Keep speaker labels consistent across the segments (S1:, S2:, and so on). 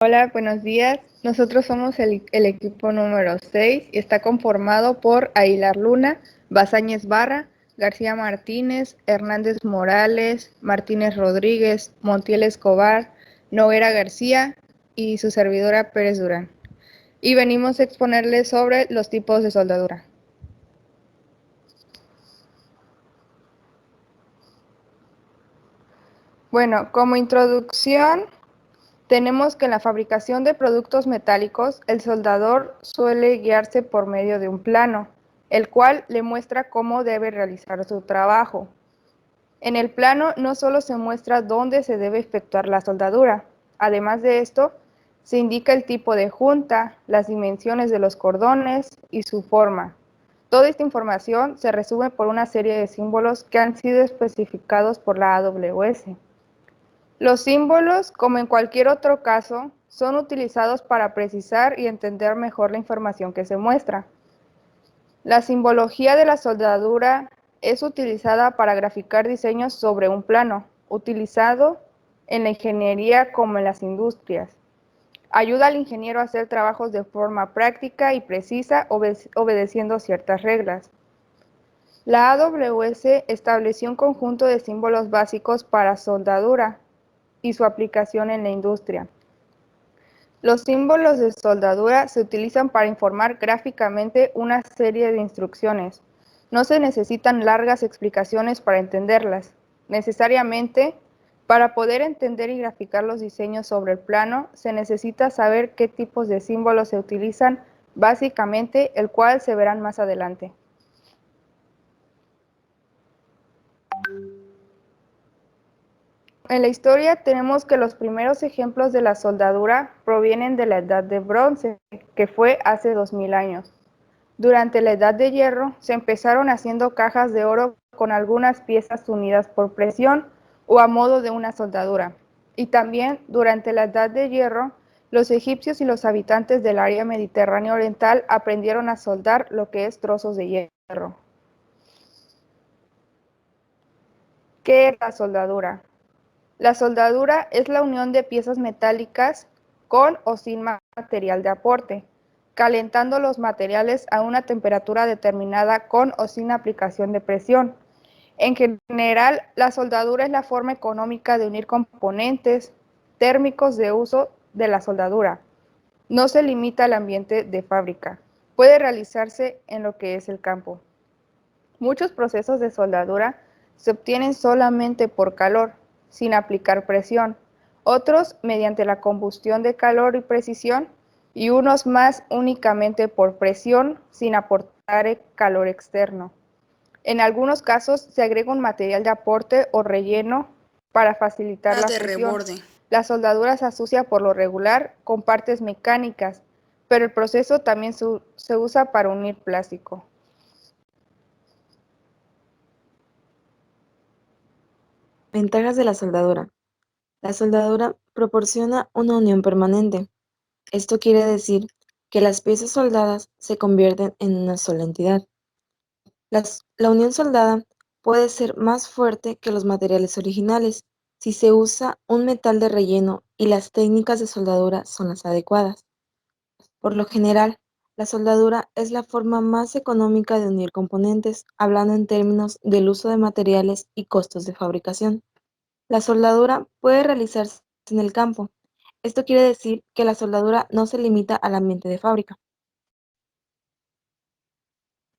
S1: Hola, buenos días. Nosotros somos el equipo número 6 y está conformado por Aguilar Luna, Bazáñez Barra, García Martínez, Hernández Morales, Martínez Rodríguez, Montiel Escobar, Noguera García y su servidora Pérez Durán. Y venimos a exponerles sobre los tipos de soldadura. Bueno, como introducción, tenemos que en la fabricación de productos metálicos, el soldador suele guiarse por medio de un plano, el cual le muestra cómo debe realizar su trabajo. En el plano no solo se muestra dónde se debe efectuar la soldadura, además de esto, se indica el tipo de junta, las dimensiones de los cordones y su forma. Toda esta información se resume por una serie de símbolos que han sido especificados por la AWS. Los símbolos, como en cualquier otro caso, son utilizados para precisar y entender mejor la información que se muestra. La simbología de la soldadura es utilizada para graficar diseños sobre un plano, utilizado en la ingeniería como en las industrias. Ayuda al ingeniero a hacer trabajos de forma práctica y precisa, obedeciendo ciertas reglas. La AWS estableció un conjunto de símbolos básicos para soldadura y su aplicación en la industria. Los símbolos de soldadura se utilizan para informar gráficamente una serie de instrucciones. No se necesitan largas explicaciones para entenderlas. Necesariamente, para poder entender y graficar los diseños sobre el plano, se necesita saber qué tipos de símbolos se utilizan básicamente, el cual se verán más adelante. En la historia tenemos que los primeros ejemplos de la soldadura provienen de la Edad de Bronce, que fue hace 2000 años. Durante la Edad de Hierro se empezaron haciendo cajas de oro con algunas piezas unidas por presión o a modo de una soldadura. Y también durante la Edad de Hierro, los egipcios y los habitantes del área mediterránea oriental aprendieron a soldar lo que es trozos de hierro. ¿Qué es la soldadura? La soldadura es la unión de piezas metálicas con o sin material de aporte, calentando los materiales a una temperatura determinada con o sin aplicación de presión. En general, la soldadura es la forma económica de unir componentes térmicos de uso de la soldadura. No se limita al ambiente de fábrica. Puede realizarse en lo que es el campo. Muchos procesos de soldadura se obtienen solamente por calor, sin aplicar presión, otros mediante la combustión de calor y precisión, y unos más únicamente por presión, sin aportar calor externo. En algunos casos se agrega un material de aporte o relleno para facilitar la
S2: De
S1: fusión.
S2: reborde.
S1: La soldadura se asocia por lo regular con partes mecánicas, pero el proceso también se usa para unir plástico.
S3: Ventajas de la soldadura. La soldadura proporciona una unión permanente. Esto quiere decir que las piezas soldadas se convierten en una sola entidad. La unión soldada puede ser más fuerte que los materiales originales si se usa un metal de relleno y las técnicas de soldadura son las adecuadas. Por lo general, la soldadura es la forma más económica de unir componentes, hablando en términos del uso de materiales y costos de fabricación. La soldadura puede realizarse en el campo. Esto quiere decir que la soldadura no se limita al ambiente de fábrica.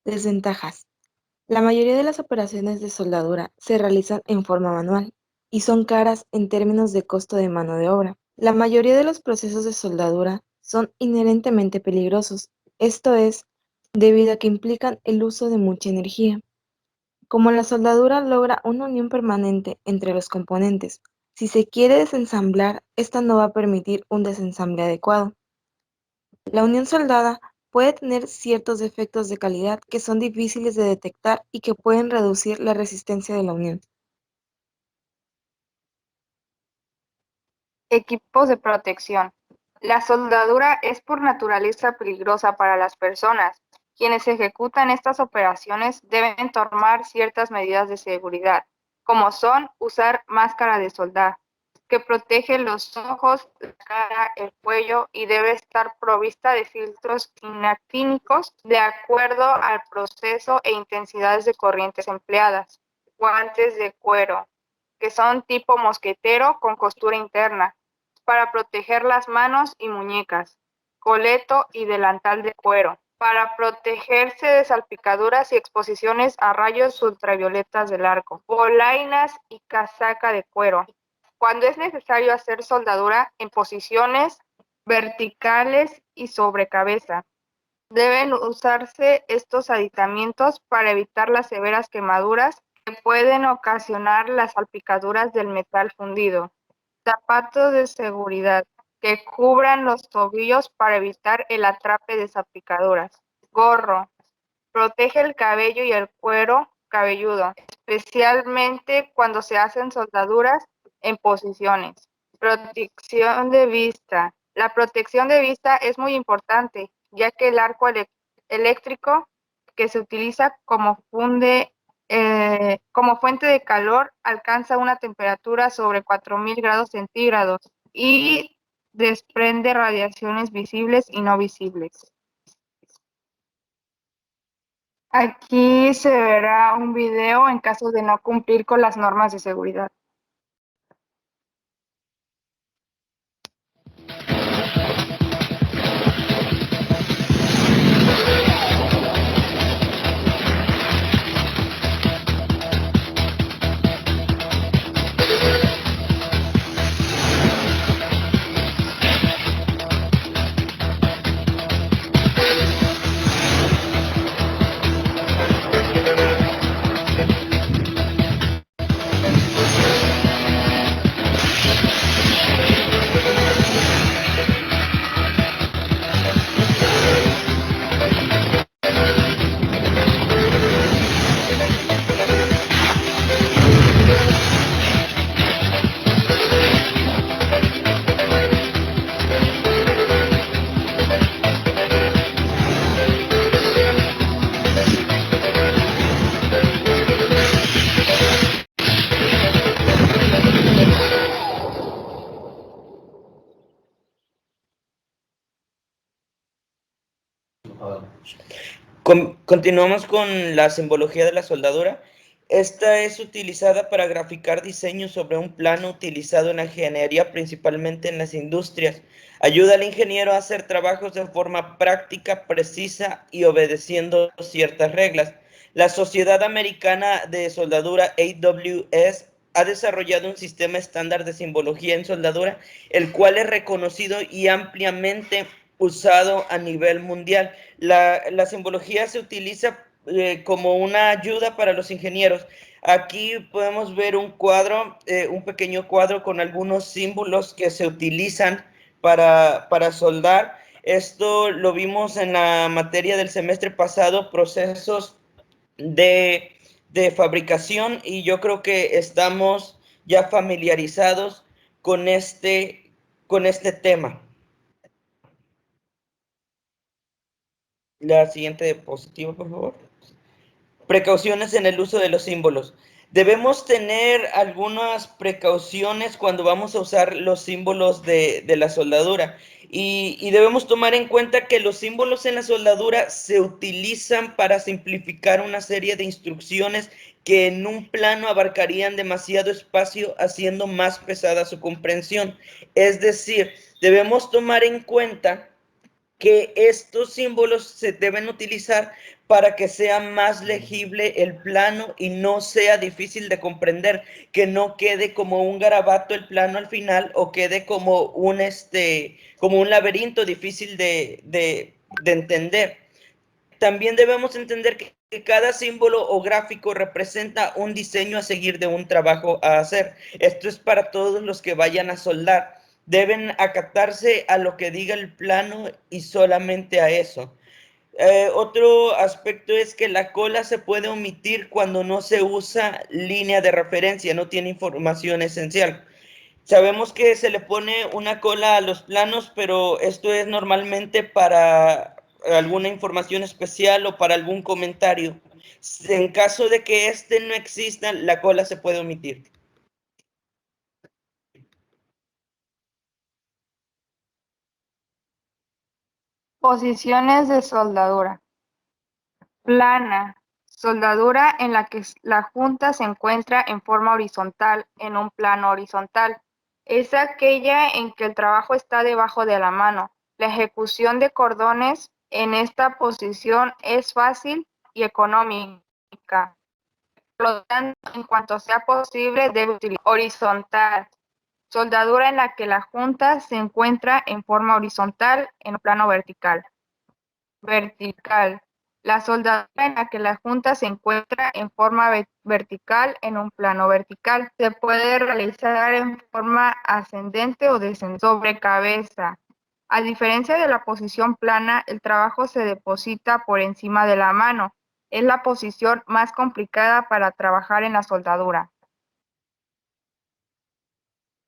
S3: Desventajas. La mayoría de las operaciones de soldadura se realizan en forma manual y son caras en términos de costo de mano de obra. La mayoría de los procesos de soldadura son inherentemente peligrosos, esto es, debido a que implican el uso de mucha energía. Como la soldadura logra una unión permanente entre los componentes, si se quiere desensamblar, esta no va a permitir un desensamble adecuado. La unión soldada puede tener ciertos defectos de calidad que son difíciles de detectar y que pueden reducir la resistencia de la unión.
S1: Equipos de protección. La soldadura es por naturaleza peligrosa para las personas. Quienes ejecutan estas operaciones deben tomar ciertas medidas de seguridad, como son usar máscara de soldar, que protege los ojos, la cara, el cuello y debe estar provista de filtros inactínicos de acuerdo al proceso e intensidades de corrientes empleadas. Guantes de cuero, que son tipo mosquetero con costura interna, para proteger las manos y muñecas. Coleto y delantal de cuero, para protegerse de salpicaduras y exposiciones a rayos ultravioletas del arco. Polainas y casaca de cuero, cuando es necesario hacer soldadura en posiciones verticales y sobre cabeza. Deben usarse estos aditamentos para evitar las severas quemaduras que pueden ocasionar las salpicaduras del metal fundido. Zapatos de seguridad que cubran los tobillos para evitar el atrape de salpicaduras. Gorro. Protege el cabello y el cuero cabelludo, especialmente cuando se hacen soldaduras en posiciones. Protección de vista. La protección de vista es muy importante, ya que el arco eléctrico que se utiliza como fuente de calor alcanza una temperatura sobre 4000 grados centígrados y desprende radiaciones visibles y no visibles. Aquí se verá un video en caso de no cumplir con las normas de seguridad.
S2: Continuamos con la simbología de la soldadura. Esta es utilizada para graficar diseños sobre un plano utilizado en la ingeniería, principalmente en las industrias. Ayuda al ingeniero a hacer trabajos de forma práctica, precisa y obedeciendo ciertas reglas. La Sociedad Americana de Soldadura, AWS, ha desarrollado un sistema estándar de simbología en soldadura, el cual es reconocido y ampliamente usado a nivel mundial. La simbología se utiliza como una ayuda para los ingenieros. Aquí podemos ver un cuadro, un pequeño cuadro con algunos símbolos que se utilizan para soldar. Esto lo vimos en la materia del semestre pasado, procesos de fabricación, y yo creo que estamos ya familiarizados con este tema. La siguiente diapositiva, por favor. Precauciones en el uso de los símbolos. Debemos tener algunas precauciones cuando vamos a usar los símbolos de la soldadura. Y debemos tomar en cuenta que los símbolos en la soldadura se utilizan para simplificar una serie de instrucciones que en un plano abarcarían demasiado espacio, haciendo más pesada su comprensión. Es decir, debemos tomar en cuenta que estos símbolos se deben utilizar para que sea más legible el plano y no sea difícil de comprender, que no quede como un garabato el plano al final, o quede como un laberinto difícil de entender. También debemos entender que cada símbolo o gráfico representa un diseño a seguir de un trabajo a hacer. Esto es para todos los que vayan a soldar. Deben acatarse a lo que diga el plano y solamente a eso. Otro aspecto es que la cola se puede omitir cuando no se usa línea de referencia, no tiene información esencial. Sabemos que se le pone una cola a los planos, pero esto es normalmente para alguna información especial o para algún comentario. En caso de que este no exista, la cola se puede omitir.
S1: Posiciones de soldadura. Plana. Soldadura en la que la junta se encuentra en forma horizontal, en un plano horizontal. Es aquella en que el trabajo está debajo de la mano. La ejecución de cordones en esta posición es fácil y económica. Por lo tanto, en cuanto sea posible, debe utilizar horizontal. Soldadura en la que la junta se encuentra en forma horizontal en un plano vertical. Vertical. La soldadura en la que la junta se encuentra en forma vertical en un plano vertical. Se puede realizar en forma ascendente o descendente sobre cabeza. A diferencia de la posición plana, el trabajo se deposita por encima de la mano. Es la posición más complicada para trabajar en la soldadura.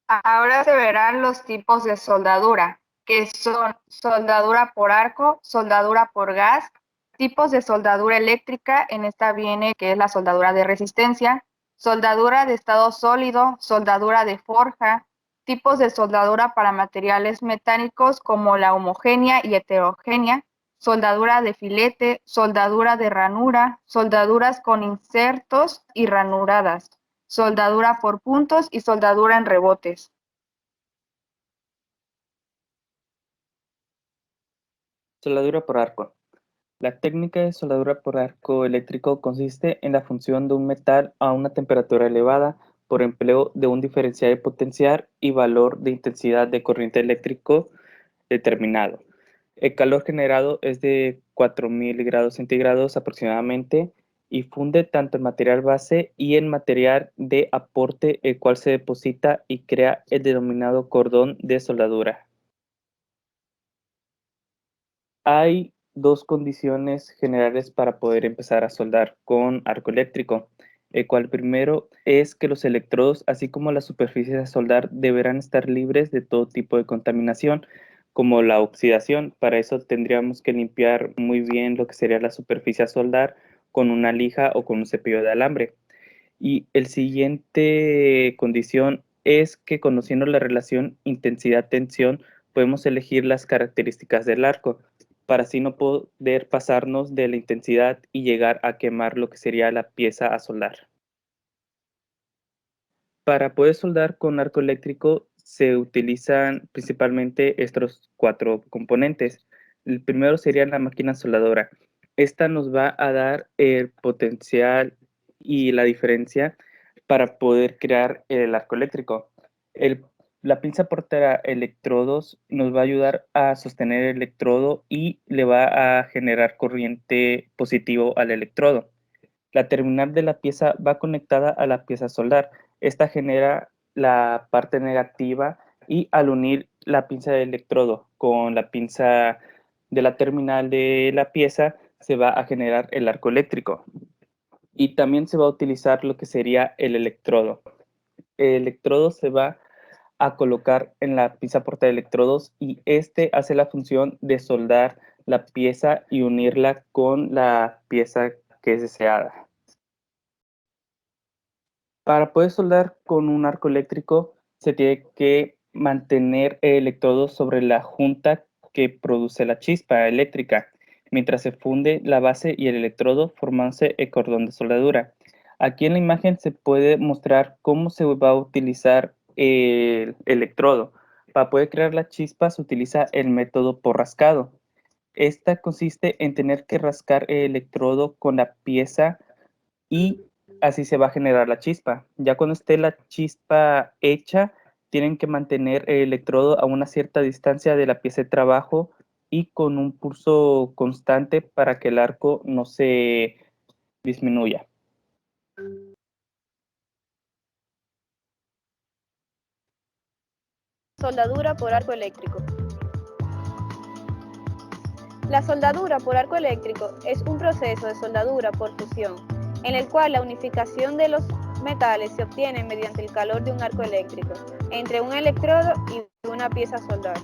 S1: Ahora se verán los tipos de soldadura, que son soldadura por arco, soldadura por gas, tipos de soldadura eléctrica, en esta viene que es la soldadura de resistencia, soldadura de estado sólido, soldadura de forja, tipos de soldadura para materiales metálicos como la homogénea y heterogénea, soldadura de filete, soldadura de ranura, soldaduras con insertos y ranuradas, soldadura por puntos y soldadura en rebotes.
S4: Soldadura por arco. La técnica de soldadura por arco eléctrico consiste en la función de un metal a una temperatura elevada por empleo de un diferencial de potencial y valor de intensidad de corriente eléctrico determinado. El calor generado es de 4000 grados centígrados aproximadamente y funde tanto el material base y el material de aporte, el cual se deposita y crea el denominado cordón de soldadura. Hay dos condiciones generales para poder empezar a soldar con arco eléctrico, el cual primero es que los electrodos, así como las superficies a soldar, deberán estar libres de todo tipo de contaminación, como la oxidación. Para eso tendríamos que limpiar muy bien lo que sería la superficie a soldar con una lija o con un cepillo de alambre. Y el siguiente condición es que, conociendo la relación intensidad-tensión, podemos elegir las características del arco, para así no poder pasarnos de la intensidad y llegar a quemar lo que sería la pieza a soldar. Para poder soldar con arco eléctrico se utilizan principalmente estos 4 componentes. El primero sería la máquina soldadora. Esta nos va a dar el potencial y la diferencia para poder crear el arco eléctrico. La pinza porta electrodos nos va a ayudar a sostener el electrodo y le va a generar corriente positivo al electrodo. La terminal de la pieza va conectada a la pieza a soldar. Esta genera la parte negativa y al unir la pinza de electrodo con la pinza de la terminal de la pieza se va a generar el arco eléctrico. Y también se va a utilizar lo que sería el electrodo. El electrodo se va a colocar en la pinza porta electrodos y este hace la función de soldar la pieza y unirla con la pieza que es deseada. Para poder soldar con un arco eléctrico se tiene que mantener el electrodo sobre la junta que produce la chispa eléctrica, mientras se funde la base y el electrodo formándose el cordón de soldadura. Aquí en la imagen se puede mostrar cómo se va a utilizar el electrodo. Para poder crear la chispa se utiliza el método por rascado. Esta consiste en tener que rascar el electrodo con la pieza y así se va a generar la chispa. Ya cuando esté la chispa hecha, tienen que mantener el electrodo a una cierta distancia de la pieza de trabajo y con un pulso constante para que el arco no se disminuya.
S5: Soldadura por arco eléctrico. La soldadura por arco eléctrico es un proceso de soldadura por fusión, en el cual la unificación de los metales se obtiene mediante el calor de un arco eléctrico, entre un electrodo y una pieza a soldar.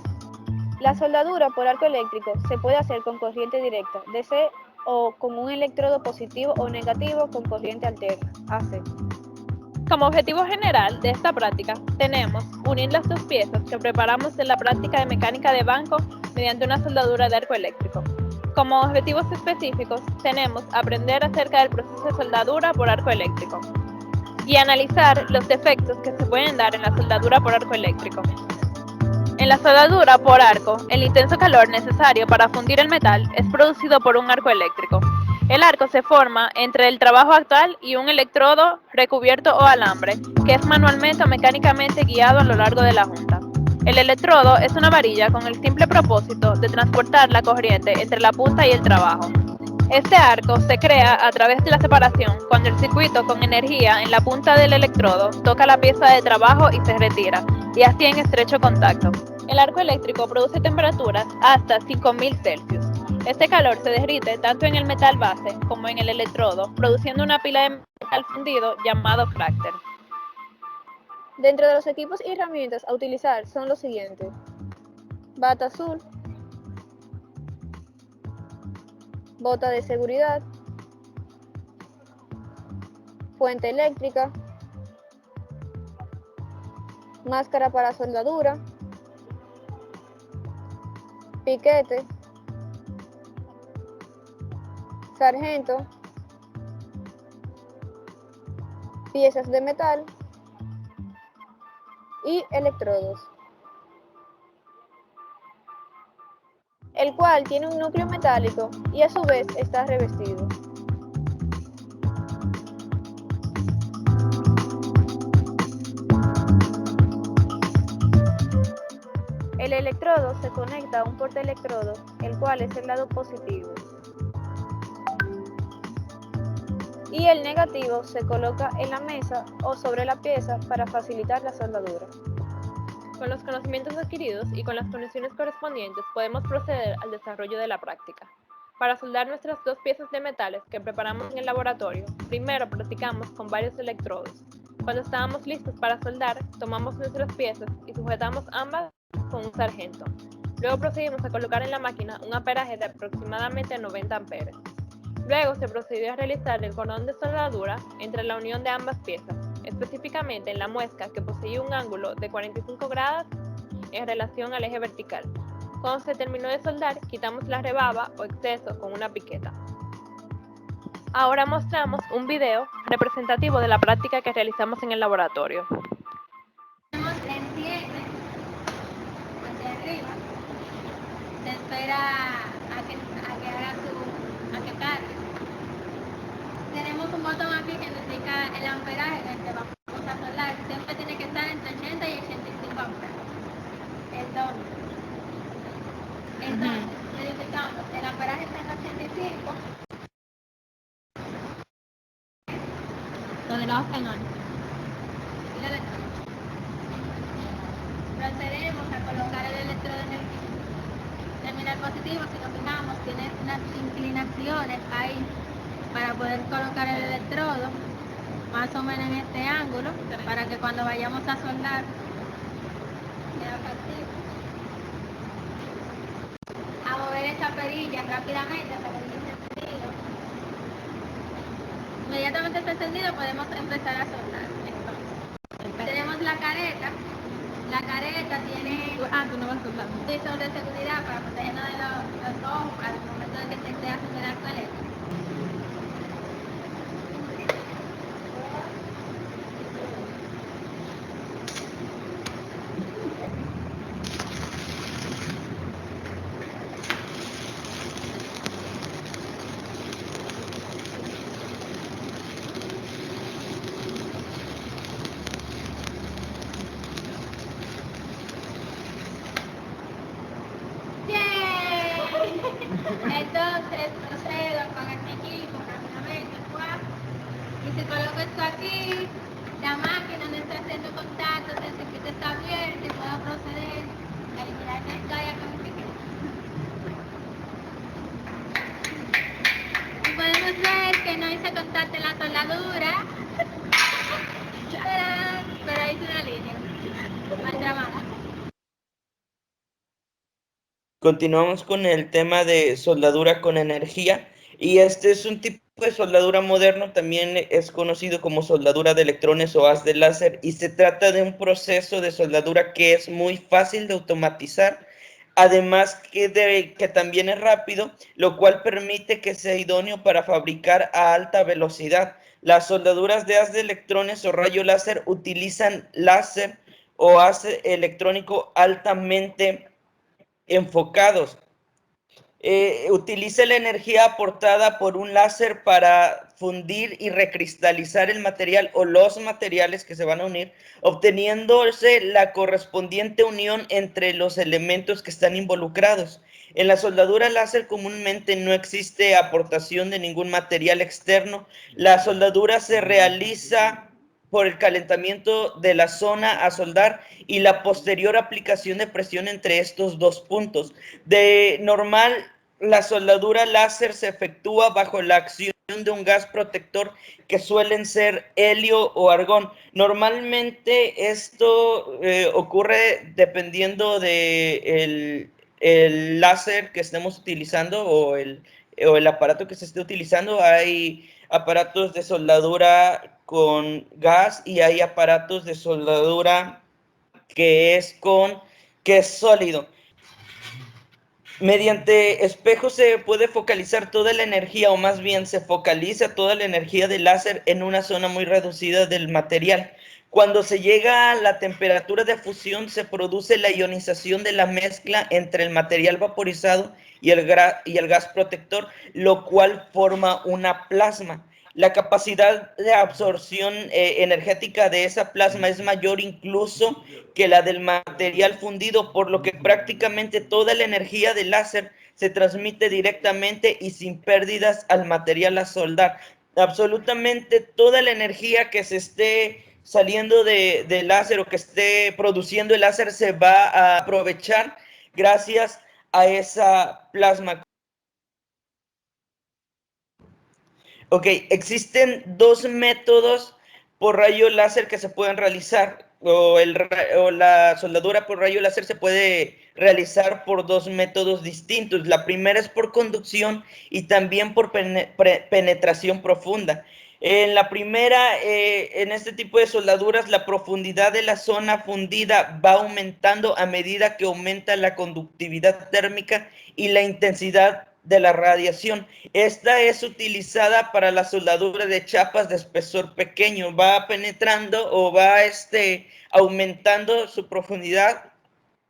S5: La soldadura por arco eléctrico se puede hacer con corriente directa, DC, o con un electrodo positivo o negativo con corriente alterna, AC.
S6: Como objetivo general de esta práctica, tenemos unir las dos piezas que preparamos en la práctica de mecánica de banco mediante una soldadura de arco eléctrico. Como objetivos específicos tenemos aprender acerca del proceso de soldadura por arco eléctrico y analizar los defectos que se pueden dar en la soldadura por arco eléctrico. En la soldadura por arco, el intenso calor necesario para fundir el metal es producido por un arco eléctrico. El arco se forma entre el trabajo actual y un electrodo recubierto o alambre, que es manualmente o mecánicamente guiado a lo largo de la junta. El electrodo es una varilla con el simple propósito de transportar la corriente entre la punta y el trabajo. Este arco se crea a través de la separación cuando el circuito con energía en la punta del electrodo toca la pieza de trabajo y se retira, y así en estrecho contacto. El arco eléctrico produce temperaturas hasta 5000 Celsius. Este calor se derrite tanto en el metal base como en el electrodo, produciendo una pila de metal fundido llamado cráter.
S5: Dentro de los equipos y herramientas a utilizar son los siguientes: bata azul, bota de seguridad, fuente eléctrica, máscara para soldadura, piquete, sargento, piezas de metal y electrodos, el cual tiene un núcleo metálico y a su vez está revestido. El electrodo se conecta a un portaelectrodo, el cual es el lado positivo, y el negativo se coloca en la mesa o sobre la pieza para facilitar la soldadura.
S6: Con los conocimientos adquiridos y con las condiciones correspondientes podemos proceder al desarrollo de la práctica. Para soldar nuestras dos piezas de metales que preparamos en el laboratorio, primero practicamos con varios electrodos. Cuando estábamos listos para soldar, tomamos nuestras piezas y sujetamos ambas con un sargento. Luego procedimos a colocar en la máquina un amperaje de aproximadamente 90 amperes. Luego se procedió a realizar el cordón de soldadura entre la unión de ambas piezas, específicamente en la muesca que poseía un ángulo de 45 grados en relación al eje vertical. Cuando se terminó de soldar, quitamos la rebaba o exceso con una piqueta. Ahora mostramos un video representativo de la práctica que realizamos en el laboratorio.
S7: Enciende hacia arriba, se espera a que cargue. Tenemos un botón aquí que indica el amperaje en el que vamos a soldar. Siempre tiene que estar entre 80 y 85 amperes. Entonces, verificamos, el amperaje está en 85. Lo de los cañones. Y el electrodo. Procedemos a colocar el electrodo en el terminal positivo. Si nos fijamos, tiene unas inclinaciones ahí para poder colocar el electrodo más o menos en este ángulo, para que cuando vayamos a soldar sea factible. A mover esta perilla rápidamente hasta que esté encendido. Inmediatamente esté encendido podemos empezar a soldar. Entonces, tenemos la careta. La careta tiene un visor de seguridad para protegernos de los ojos al momento de que se esté haciendo el arco eléctrico. Entonces procedo con el equipo rápidamente, y si coloco esto aquí, la máquina no está haciendo contacto, el circuito está abierto y puedo proceder a eliminar la escala con el piquete. Y podemos ver que no hice contacto en la soldadura, pero hice una línea mal tramada.
S2: Continuamos con el tema de soldadura con energía, y este es un tipo de soldadura moderno, también es conocido como soldadura de electrones o haz de láser, y se trata de un proceso de soldadura que es muy fácil de automatizar, además que también es rápido, lo cual permite que sea idóneo para fabricar a alta velocidad. Las soldaduras de haz de electrones o rayo láser utilizan láser o haz electrónico altamente enfocados. Utiliza la energía aportada por un láser para fundir y recristalizar el material o los materiales que se van a unir, obteniéndose la correspondiente unión entre los elementos que están involucrados. En la soldadura láser comúnmente no existe aportación de ningún material externo. La soldadura se realiza por el calentamiento de la zona a soldar y la posterior aplicación de presión entre estos dos puntos. De normal, la soldadura láser se efectúa bajo la acción de un gas protector que suelen ser helio o argón. Normalmente esto ocurre dependiendo de el láser que estemos utilizando o el aparato que se esté utilizando. Hay aparatos de soldadura con gas y hay aparatos de soldadura que es sólido. Mediante espejos se puede focalizar toda la energía, o más bien se focaliza toda la energía del láser en una zona muy reducida del material. Cuando se llega a la temperatura de fusión, se produce la ionización de la mezcla entre el material vaporizado y el gas protector, lo cual forma una plasma. La capacidad de absorción energética de esa plasma es mayor incluso que la del material fundido, por lo que prácticamente toda la energía del láser se transmite directamente y sin pérdidas al material a soldar. Absolutamente toda la energía que se esté saliendo del láser o que esté produciendo el láser se va a aprovechar gracias a esa plasma. Ok, existen dos métodos por rayo láser que se pueden realizar, o la soldadura por rayo láser se puede realizar por dos métodos distintos. La primera es por conducción y también por penetración profunda. En la primera, en este tipo de soldaduras, la profundidad de la zona fundida va aumentando a medida que aumenta la conductividad térmica y la intensidad de la radiación. Esta es utilizada para la soldadura de chapas de espesor pequeño. Va penetrando o va aumentando su profundidad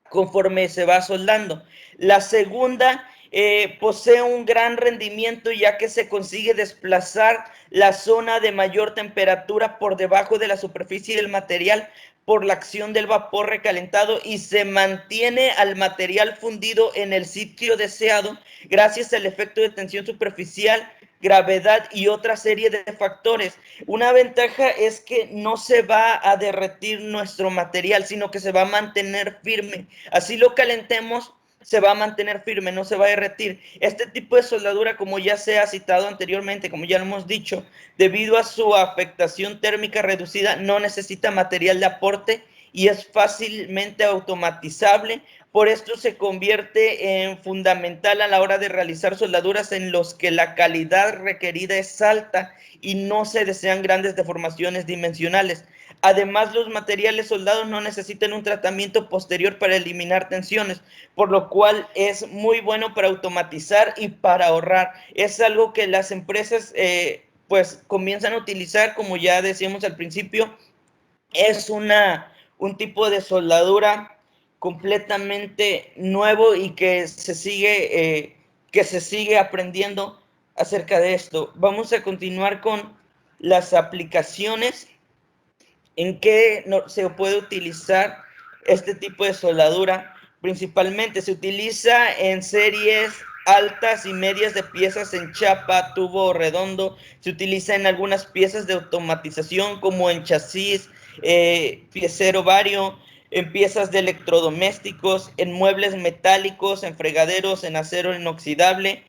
S2: conforme se va soldando. La segunda posee un gran rendimiento, ya que se consigue desplazar la zona de mayor temperatura por debajo de la superficie del material por la acción del vapor recalentado, y se mantiene al material fundido en el sitio deseado gracias al efecto de tensión superficial, gravedad y otra serie de factores. Una ventaja es que no se va a derretir nuestro material, sino que se va a mantener firme. Así lo calentemos, se va a mantener firme, no se va a derretir. Este tipo de soldadura, como ya se ha citado anteriormente, como ya lo hemos dicho, debido a su afectación térmica reducida, no necesita material de aporte y es fácilmente automatizable. Por esto se convierte en fundamental a la hora de realizar soldaduras en los que la calidad requerida es alta y no se desean grandes deformaciones dimensionales. Además, los materiales soldados no necesitan un tratamiento posterior para eliminar tensiones, por lo cual es muy bueno para automatizar y para ahorrar. Es algo que las empresas pues comienzan a utilizar, como ya decíamos al principio. Es un tipo de soldadura completamente nuevo y que se sigue aprendiendo acerca de esto. Vamos a continuar con las aplicaciones en que se puede utilizar este tipo de soldadura. Principalmente se utiliza en series altas y medias de piezas en chapa, tubo redondo. Se utiliza en algunas piezas de automatización como en chasis, piecero vario, en piezas de electrodomésticos, en muebles metálicos, en fregaderos, en acero inoxidable,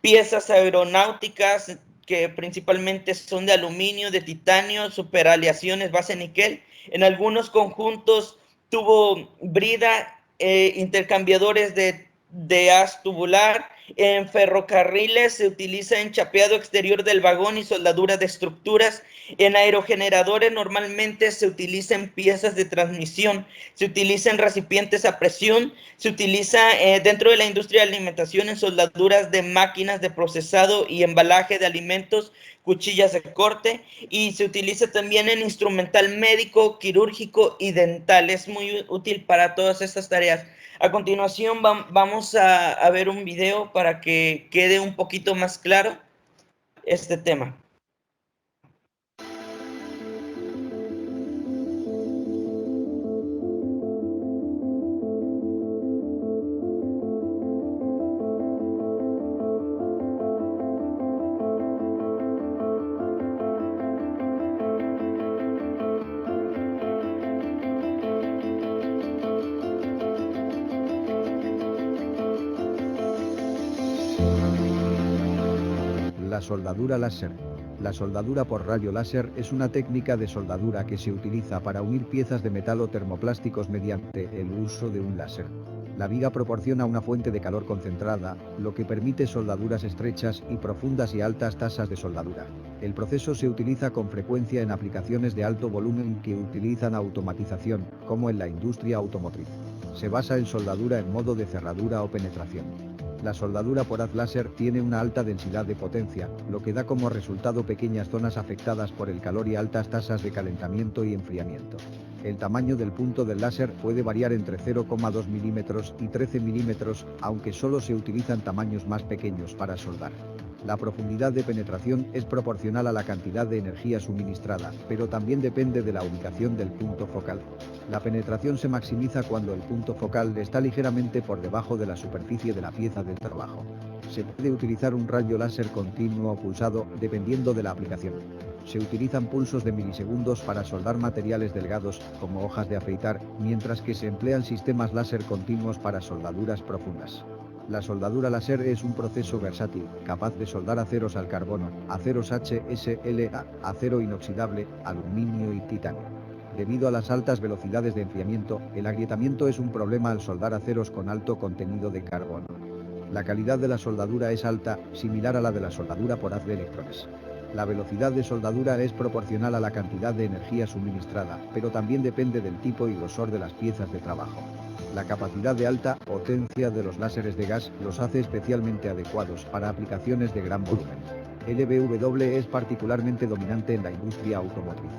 S2: piezas aeronáuticas que principalmente son de aluminio, de titanio, superaleaciones base níquel, en algunos conjuntos tubo brida, intercambiadores de haz tubular, En ferrocarriles se utiliza enchapeado exterior del vagón y soldadura de estructuras. En aerogeneradores normalmente se utilizan piezas de transmisión, se utilizan recipientes a presión, se utiliza dentro de la industria de alimentación en soldaduras de máquinas de procesado y embalaje de alimentos, cuchillas de corte, y se utiliza también en instrumental médico, quirúrgico y dental. Es muy útil para todas estas tareas. A continuación vamos a ver un video para que quede un poquito más claro este tema.
S8: La soldadura láser. La soldadura por rayo láser es una técnica de soldadura que se utiliza para unir piezas de metal o termoplásticos mediante el uso de un láser. La viga proporciona una fuente de calor concentrada, lo que permite soldaduras estrechas y profundas y altas tasas de soldadura. El proceso se utiliza con frecuencia en aplicaciones de alto volumen que utilizan automatización, como en la industria automotriz. Se basa en soldadura en modo de cerradura o penetración. La soldadura por haz láser tiene una alta densidad de potencia, lo que da como resultado pequeñas zonas afectadas por el calor y altas tasas de calentamiento y enfriamiento. El tamaño del punto del láser puede variar entre 0,2 milímetros y 13 milímetros, aunque solo se utilizan tamaños más pequeños para soldar. La profundidad de penetración es proporcional a la cantidad de energía suministrada, pero también depende de la ubicación del punto focal. La penetración se maximiza cuando el punto focal está ligeramente por debajo de la superficie de la pieza de trabajo. Se puede utilizar un rayo láser continuo o pulsado, dependiendo de la aplicación. Se utilizan pulsos de milisegundos para soldar materiales delgados, como hojas de afeitar, mientras que se emplean sistemas láser continuos para soldaduras profundas. La soldadura láser es un proceso versátil, capaz de soldar aceros al carbono, aceros HSLA, acero inoxidable, aluminio y titanio. Debido a las altas velocidades de enfriamiento, el agrietamiento es un problema al soldar aceros con alto contenido de carbono. La calidad de la soldadura es alta, similar a la de la soldadura por haz de electrones. La velocidad de soldadura es proporcional a la cantidad de energía suministrada, pero también depende del tipo y grosor de las piezas de trabajo. La capacidad de alta potencia de los láseres de gas los hace especialmente adecuados para aplicaciones de gran volumen. LBW es particularmente dominante en la industria automotriz.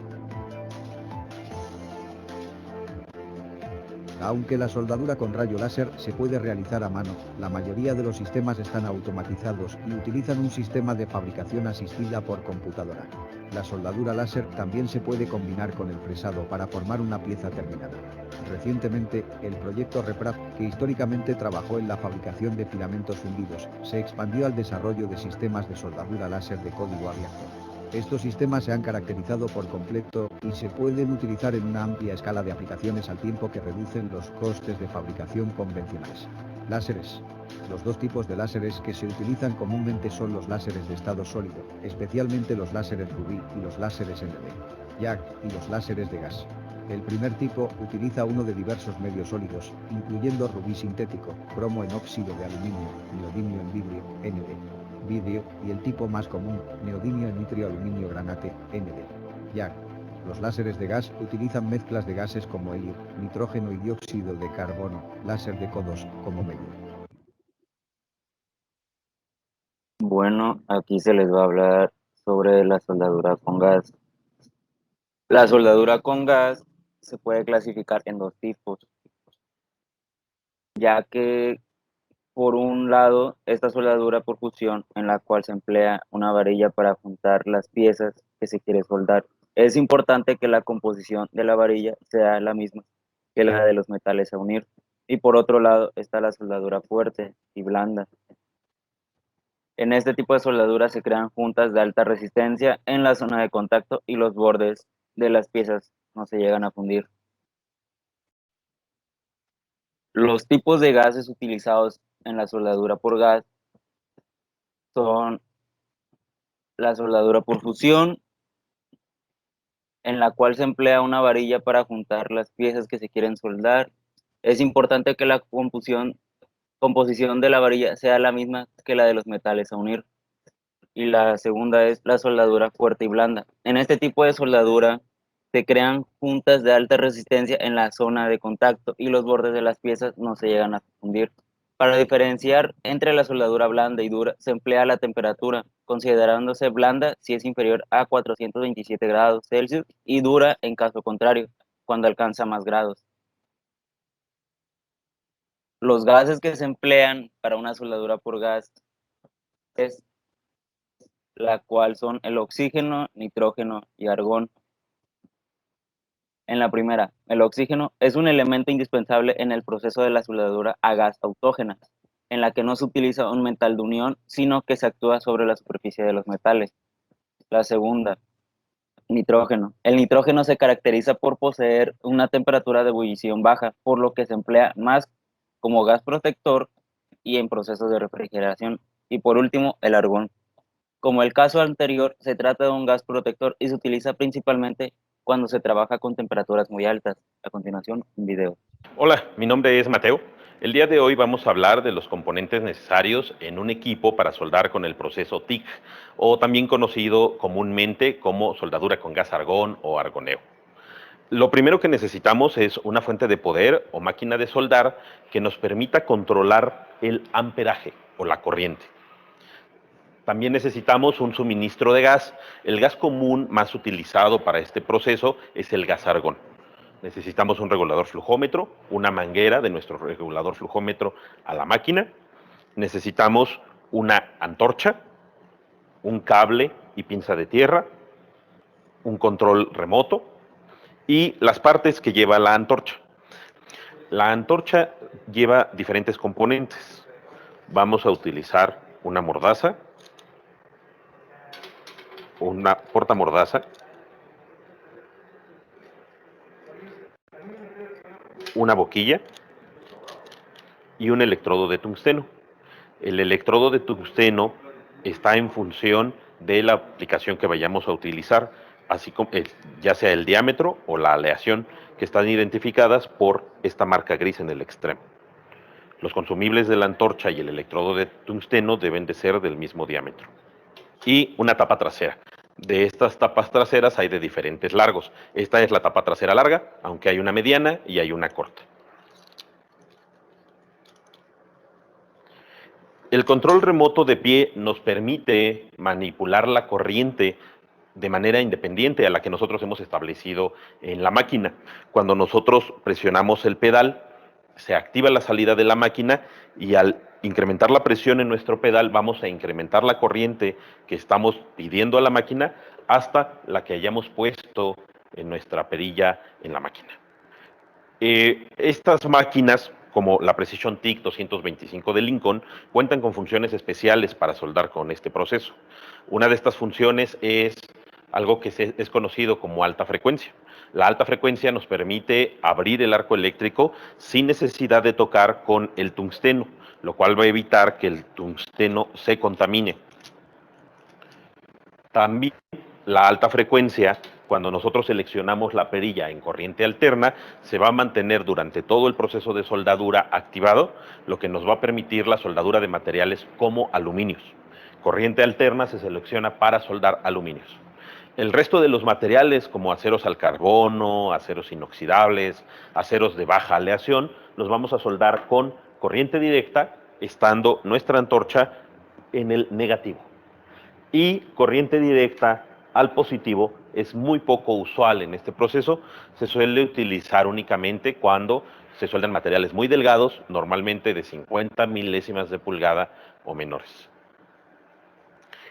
S8: Aunque la soldadura con rayo láser se puede realizar a mano, la mayoría de los sistemas están automatizados y utilizan un sistema de fabricación asistida por computadora. La soldadura láser también se puede combinar con el fresado para formar una pieza terminada. Recientemente, el proyecto REPRAP, que históricamente trabajó en la fabricación de filamentos fundidos, se expandió al desarrollo de sistemas de soldadura láser de código abierto. Estos sistemas se han caracterizado por completo y se pueden utilizar en una amplia escala de aplicaciones al tiempo que reducen los costes de fabricación convencionales. Láseres. Los dos tipos de láseres que se utilizan comúnmente son los láseres de estado sólido, especialmente los láseres rubí y los láseres ND, YAG y los láseres de gas. El primer tipo utiliza uno de diversos medios sólidos, incluyendo rubí sintético, cromo en óxido de aluminio, neodimio en vidrio, ND, y el tipo más común, neodimio en nitrio aluminio granate, ND, YAG. Los láseres de gas utilizan mezclas de gases como helio, nitrógeno y dióxido de carbono, láser de codos, como medio.
S9: Bueno, aquí se les va a hablar sobre la soldadura con gas. La soldadura con gas se puede clasificar en dos tipos, ya que por un lado, esta soldadura por fusión, en la cual se emplea una varilla para juntar las piezas que se quiere soldar. Es importante que la composición de la varilla sea la misma que la de los metales a unir. Y por otro lado está la soldadura fuerte y blanda. En este tipo de soldadura se crean juntas de alta resistencia en la zona de contacto y los bordes de las piezas no se llegan a fundir. Los tipos de gases utilizados en la soldadura por gas son la soldadura por fusión, en la cual se emplea una varilla para juntar las piezas que se quieren soldar. Es importante que la composición composición de la varilla sea la misma que la de los metales a unir. Y la segunda es la soldadura fuerte y blanda. En este tipo de soldadura se crean juntas de alta resistencia en la zona de contacto y los bordes de las piezas no se llegan a fundir. Para diferenciar entre la soldadura blanda y dura se emplea la temperatura, considerándose blanda si es inferior a 427 grados Celsius y dura en caso contrario, cuando alcanza más grados. Los gases que se emplean para una soldadura por gas es la cual son el oxígeno, nitrógeno y argón. En la primera, el oxígeno es un elemento indispensable en el proceso de la soldadura a gas autógena, en la que no se utiliza un metal de unión, sino que se actúa sobre la superficie de los metales. La segunda, nitrógeno. El nitrógeno se caracteriza por poseer una temperatura de ebullición baja, por lo que se emplea más como gas protector y en procesos de refrigeración. Y por último, el argón. Como el caso anterior, se trata de un gas protector y se utiliza principalmente cuando se trabaja con temperaturas muy altas. A continuación, un video.
S10: Hola, mi nombre es Mateo. El día de hoy vamos a hablar de los componentes necesarios en un equipo para soldar con el proceso TIC, o también conocido comúnmente como soldadura con gas argón o argoneo. Lo primero que necesitamos es una fuente de poder o máquina de soldar que nos permita controlar el amperaje o la corriente. También necesitamos un suministro de gas. El gas común más utilizado para este proceso es el gas argón. Necesitamos un regulador flujómetro, una manguera de nuestro regulador flujómetro a la máquina. Necesitamos una antorcha, un cable y pinza de tierra, un control remoto y las partes que lleva la antorcha. La antorcha lleva diferentes componentes. Vamos a utilizar una mordaza, una portamordaza, una boquilla y un electrodo de tungsteno. El electrodo de tungsteno está en función de la aplicación que vayamos a utilizar, así como ya sea el diámetro o la aleación, que están identificadas por esta marca gris en el extremo. Los consumibles de la antorcha y el electrodo de tungsteno deben de ser del mismo diámetro. Y una tapa trasera. De estas tapas traseras hay de diferentes largos. Esta es la tapa trasera larga, aunque hay una mediana y hay una corta. El control remoto de pie nos permite manipular la corriente de manera independiente a la que nosotros hemos establecido en la máquina. Cuando nosotros presionamos el pedal, se activa la salida de la máquina y al incrementar la presión en nuestro pedal vamos a incrementar la corriente que estamos pidiendo a la máquina hasta la que hayamos puesto en nuestra perilla en la máquina. Estas máquinas, como la Precision TIC 225 de Lincoln, cuentan con funciones especiales para soldar con este proceso. Una de estas funciones es algo que es conocido como alta frecuencia. La alta frecuencia nos permite abrir el arco eléctrico sin necesidad de tocar con el tungsteno, lo cual va a evitar que el tungsteno se contamine. También la alta frecuencia, cuando nosotros seleccionamos la perilla en corriente alterna, se va a mantener durante todo el proceso de soldadura activado, lo que nos va a permitir la soldadura de materiales como aluminios. Corriente alterna se selecciona para soldar aluminios. El resto de los materiales, como aceros al carbono, aceros inoxidables, aceros de baja aleación, los vamos a soldar con corriente directa, estando nuestra antorcha en el negativo. Y corriente directa al positivo es muy poco usual en este proceso. Se suele utilizar únicamente cuando se sueldan materiales muy delgados, normalmente de 50 milésimas de pulgada o menores.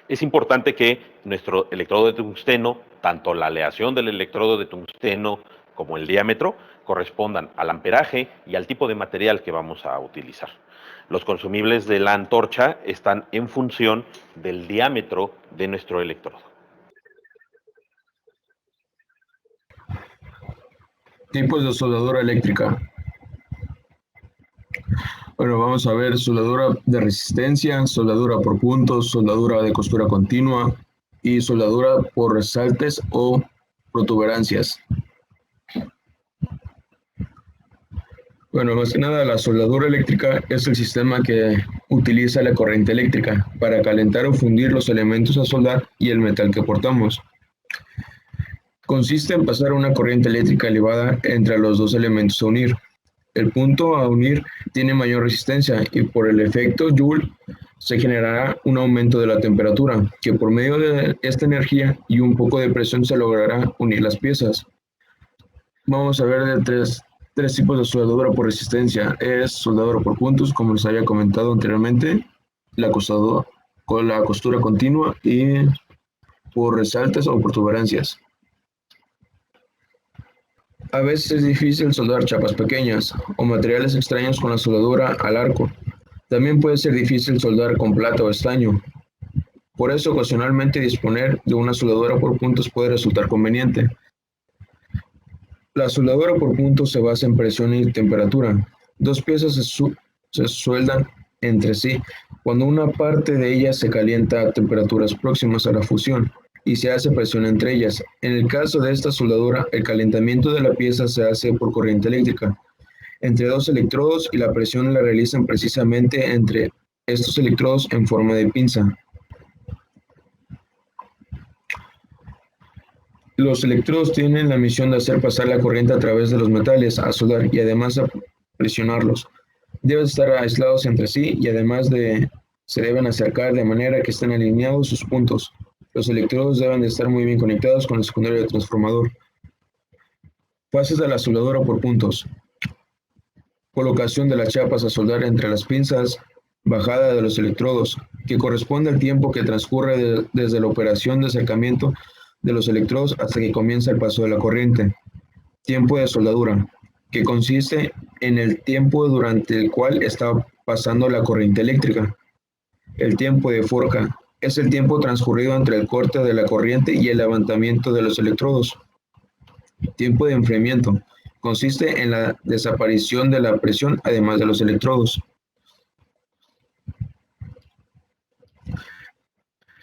S10: Es importante que nuestro electrodo de tungsteno, tanto la aleación del electrodo de tungsteno como el diámetro, correspondan al amperaje y al tipo de material que vamos a utilizar. Los consumibles de la antorcha están en función del diámetro de nuestro electrodo.
S11: Tipos de soldadura eléctrica. Bueno, vamos a ver soldadura de resistencia, soldadura por puntos, soldadura de costura continua y soldadura por resaltes o protuberancias. Bueno, más que nada, la soldadura eléctrica es el sistema que utiliza la corriente eléctrica para calentar o fundir los elementos a soldar y el metal que portamos. Consiste en pasar una corriente eléctrica elevada entre los dos elementos a unir. El punto a unir tiene mayor resistencia y por el efecto Joule se generará un aumento de la temperatura, que por medio de esta energía y un poco de presión se logrará unir las piezas. Vamos a ver de tres tipos de soldadura por resistencia. Es soldadura por puntos, como les había comentado anteriormente, la costura continua y por resaltes o protuberancias. A veces es difícil soldar chapas pequeñas o materiales extraños con la soldadura al arco. También puede ser difícil soldar con plata o estaño. Por eso, ocasionalmente disponer de una soldadura por puntos puede resultar conveniente. La soldadura por puntos se basa en presión y temperatura. Dos piezas se sueldan entre sí cuando una parte de ellas se calienta a temperaturas próximas a la fusión y se hace presión entre ellas. En el caso de esta soldadura, el calentamiento de la pieza se hace por corriente eléctrica entre dos electrodos y la presión la realizan precisamente entre estos electrodos en forma de pinza. Los electrodos tienen la misión de hacer pasar la corriente a través de los metales a soldar y además a presionarlos. Deben estar aislados entre sí y además se deben acercar de manera que estén alineados sus puntos. Los electrodos deben de estar muy bien conectados con el secundario del transformador. Fases de la soldadura por puntos. Colocación de las chapas a soldar entre las pinzas, bajada de los electrodos, que corresponde al tiempo que transcurre desde la operación de acercamiento de los electrodos hasta que comienza el paso de la corriente. Tiempo de soldadura, que consiste en el tiempo durante el cual está pasando la corriente eléctrica. El tiempo de forja es el tiempo transcurrido entre el corte de la corriente y el levantamiento de los electrodos. Tiempo de enfriamiento consiste en la desaparición de la presión además de los electrodos.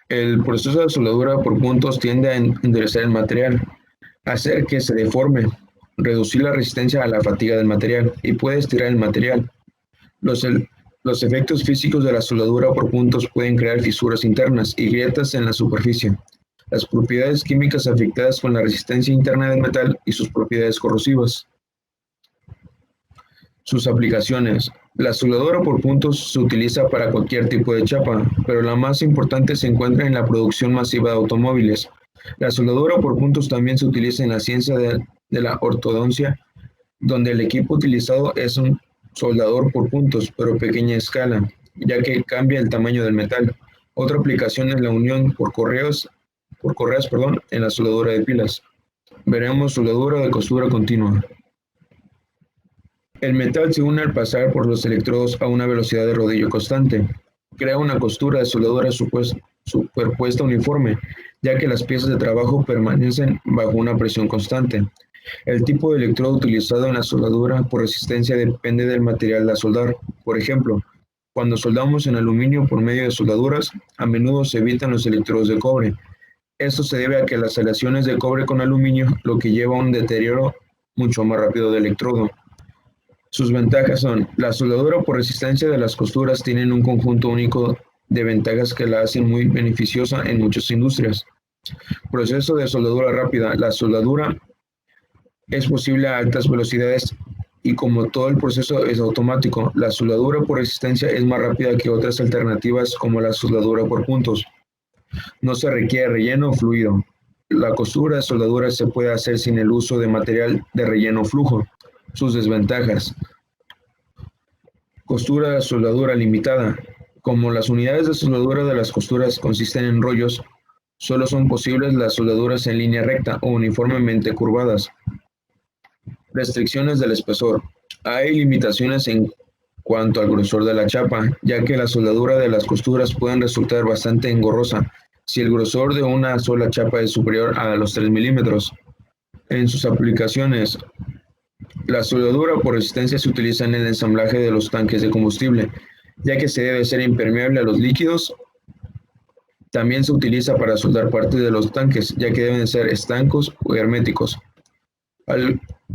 S11: El proceso de soldadura por puntos tiende a endurecer el material, hacer que se deforme, reducir la resistencia a la fatiga del material y puede estirar el material. Los efectos físicos de la soldadura por puntos pueden crear fisuras internas y grietas en la superficie. Las propiedades químicas afectadas con la resistencia interna del metal y sus propiedades corrosivas. Sus aplicaciones. La soldadura por puntos se utiliza para cualquier tipo de chapa, pero la más importante se encuentra en la producción masiva de automóviles. La soldadura por puntos también se utiliza en la ciencia de la ortodoncia, donde el equipo utilizado es un soldador por puntos, pero a pequeña escala, ya que cambia el tamaño del metal. Otra aplicación es la unión por correas, en la soldadura de pilas. Veremos soldadura de costura continua. El metal se une al pasar por los electrodos a una velocidad de rodillo constante. Crea una costura de soldadura superpuesta uniforme, ya que las piezas de trabajo permanecen bajo una presión constante. El tipo de electrodo utilizado en la soldadura por resistencia depende del material a soldar. Por ejemplo, cuando soldamos en aluminio por medio de soldaduras, a menudo se evitan los electrodos de cobre. Esto se debe a que las aleaciones de cobre con aluminio, lo que lleva a un deterioro mucho más rápido del electrodo. Sus ventajas son: la soldadura por resistencia de las costuras tienen un conjunto único de ventajas que la hacen muy beneficiosa en muchas industrias. Proceso de soldadura rápida. La soldadura es posible a altas velocidades y como todo el proceso es automático, la soldadura por resistencia es más rápida que otras alternativas como la soldadura por puntos. No se requiere relleno o fluido. La costura de soldadura se puede hacer sin el uso de material de relleno o flujo. Sus desventajas. Costura de soldadura limitada. Como las unidades de soldadura de las costuras consisten en rollos, solo son posibles las soldaduras en línea recta o uniformemente curvadas. Restricciones del espesor. Hay limitaciones en cuanto al grosor de la chapa, ya que la soldadura de las costuras pueden resultar bastante engorrosa si el grosor de una sola chapa es superior a los 3 milímetros. En sus aplicaciones, la soldadura por resistencia se utiliza en el ensamblaje de los tanques de combustible, ya que se debe ser impermeable a los líquidos. También se utiliza para soldar partes de los tanques, ya que deben ser estancos o herméticos.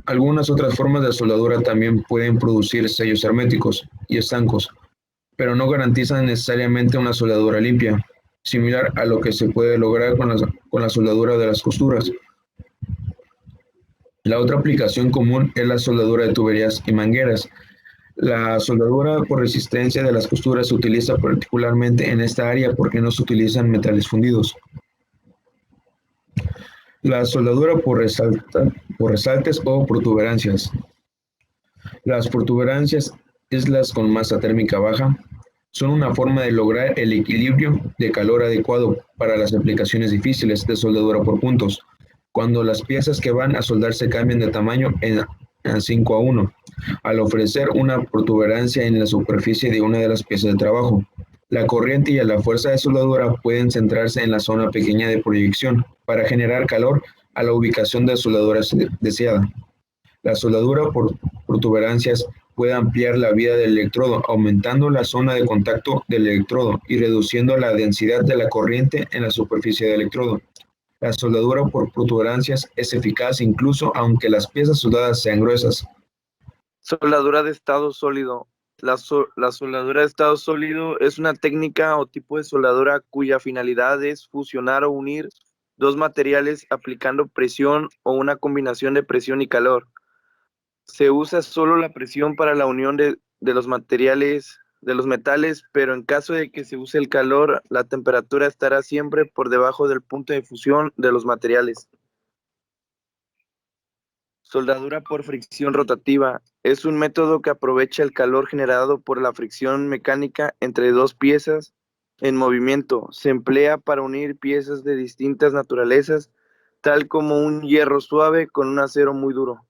S11: Algunas otras formas de soldadura también pueden producir sellos herméticos y estancos, pero no garantizan necesariamente una soldadura limpia, similar a lo que se puede lograr con la soldadura de las costuras. La otra aplicación común es la soldadura de tuberías y mangueras. La soldadura por resistencia de las costuras se utiliza particularmente en esta área porque no se utilizan metales fundidos. La soldadura por resaltes o protuberancias. Las protuberancias es las con masa térmica baja. Son una forma de lograr el equilibrio de calor adecuado para las aplicaciones difíciles de soldadura por puntos, cuando las piezas que van a soldarse cambian de tamaño en 5:1, al ofrecer una protuberancia en la superficie de una de las piezas de trabajo. La corriente y la fuerza de soldadura pueden centrarse en la zona pequeña de proyección para generar calor a la ubicación de soldadura deseada. La soldadura por protuberancias puede ampliar la vida del electrodo, aumentando la zona de contacto del electrodo y reduciendo la densidad de la corriente en la superficie del electrodo. La soldadura por protuberancias es eficaz incluso aunque las piezas soldadas sean gruesas.
S12: Soldadura de estado sólido. La soldadura de estado sólido es una técnica o tipo de soldadura cuya finalidad es fusionar o unir dos materiales aplicando presión o una combinación de presión y calor. Se usa solo la presión para la unión de los metales, pero en caso de que se use el calor, la temperatura estará siempre por debajo del punto de fusión de los materiales. Soldadura por fricción rotativa. Es un método que aprovecha el calor generado por la fricción mecánica entre dos piezas en movimiento. Se emplea para unir piezas de distintas naturalezas, tal como un hierro suave con un acero muy duro.